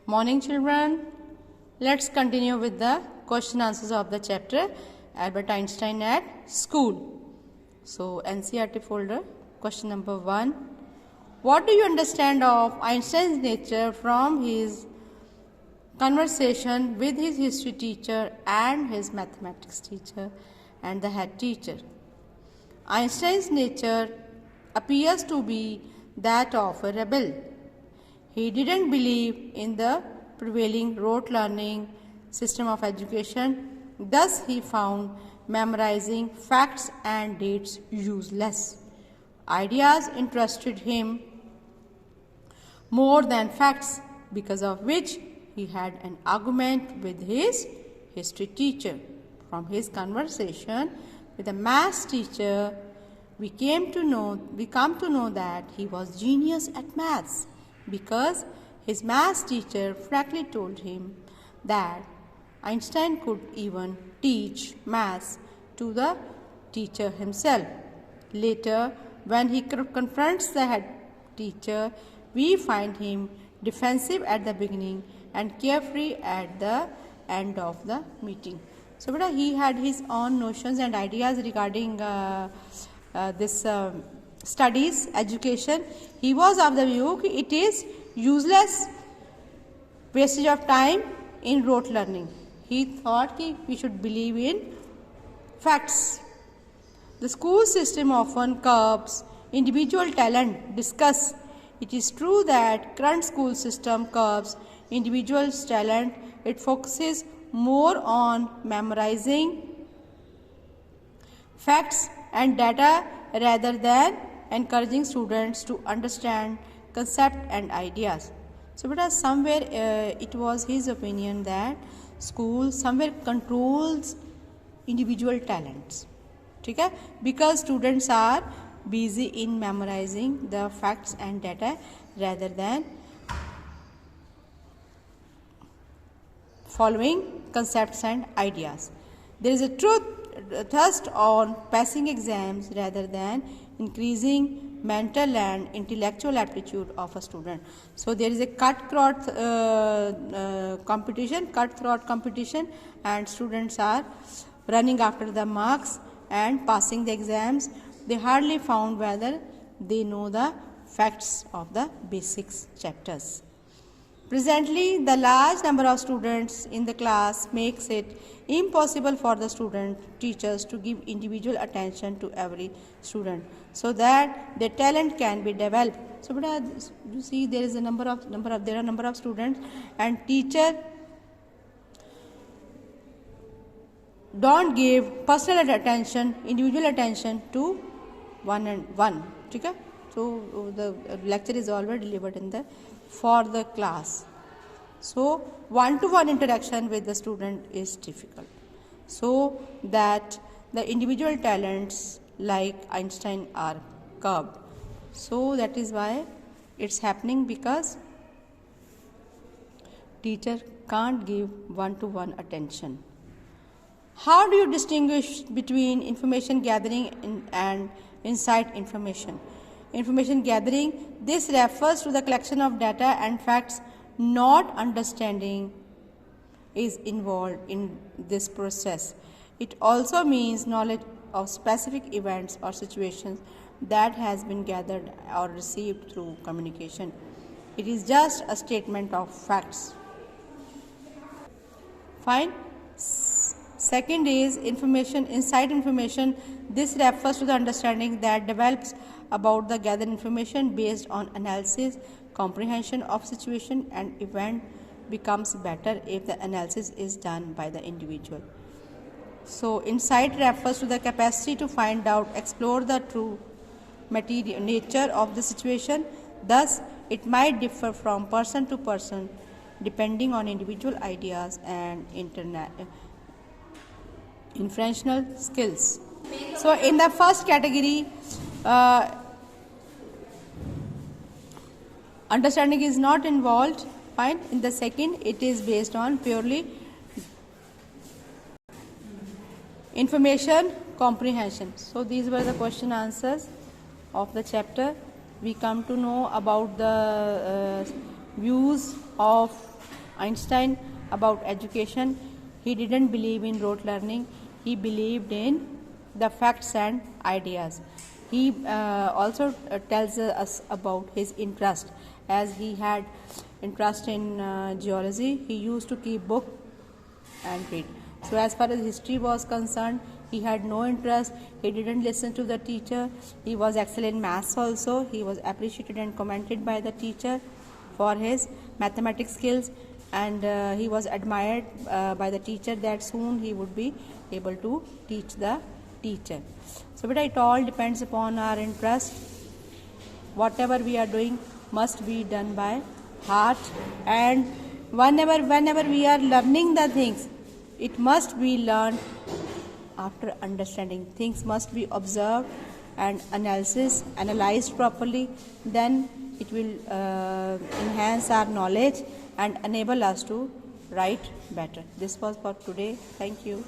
Morning children, let's continue with the question answers of the chapter Albert Einstein at school. So NCERT folder, question number 1. What do you understand of Einstein's nature from his conversation with his history teacher and his mathematics teacher and the head teacher? Einstein's nature appears to be that of a rebel. He didn't believe in the prevailing rote learning system of education. Thus, he found memorizing facts and dates useless. Ideas interested him more than facts, because of which he had an argument with his history teacher. From his conversation with the math teacher, we come to know that he was genius at maths, because his math teacher frankly told him that Einstein could even teach maths to the teacher himself. Later, when he confronts the head teacher, we find him defensive at the beginning and carefree at the end of the meeting. So, he had his own notions and ideas regarding this studies, education. He was of the view that it is useless wastage of time in rote learning. He thought that we should believe in facts. The school system often curbs individual talent. Discuss. It is true that current school system curbs individual talent. It focuses more on memorizing facts and data rather than encouraging students to understand concept and ideas. So somewhere it was his opinion that school somewhere controls individual talents, okay? Because students are busy in memorizing the facts and data rather than following concepts and ideas. There is a thrust on passing exams rather than increasing mental and intellectual aptitude of a student. So there is a cutthroat competition, and students are running after the marks and passing the exams. They hardly found whether they know the facts of the basics chapters. Presently, the large number of students in the class makes it impossible for the teachers to give individual attention to every student so that their talent can be developed. So, you see, there are a number of students, and teacher don't give personal attention, individual attention to one and one. Okay? So the lecture is already delivered for the class. So one-to-one interaction with the student is difficult. So that the individual talents like Einstein are curbed. So that is why it's happening, because teacher can't give one-to-one attention. How do you distinguish between information gathering and insight information? Information gathering, this refers to the collection of data and facts. Not understanding is involved in this process. It also means knowledge of specific events or situations that has been gathered or received through communication. It is just a statement of facts. Fine. Second is information, insight information. This refers to the understanding that develops about the gathered information based on analysis. Comprehension of situation and event becomes better if the analysis is done by the individual. So insight refers to the capacity to find out, explore the true nature of the situation. Thus, it might differ from person to person depending on individual ideas and inferential skills. So in the first category, understanding is not involved. Fine. In the second, it is based on purely information comprehension. So these were the question answers of the chapter. We come to know about the views of Einstein about education. He didn't believe in rote learning. He believed in the facts and ideas. He also tells us about his interest. As he had interest in geology, he used to keep book and read. So as far as history was concerned, he had no interest. He didn't listen to the teacher. He was excellent in maths also. He was appreciated and commented by the teacher for his mathematics skills, and he was admired by the teacher that soon he would be able to teach the teacher. So but it all depends upon our interest. Whatever we are doing must be done by heart, and whenever we are learning the things, it must be learned after understanding. Things must be observed and analyzed properly. Then it will enhance our knowledge and enable us to write better. This was for today. Thank you.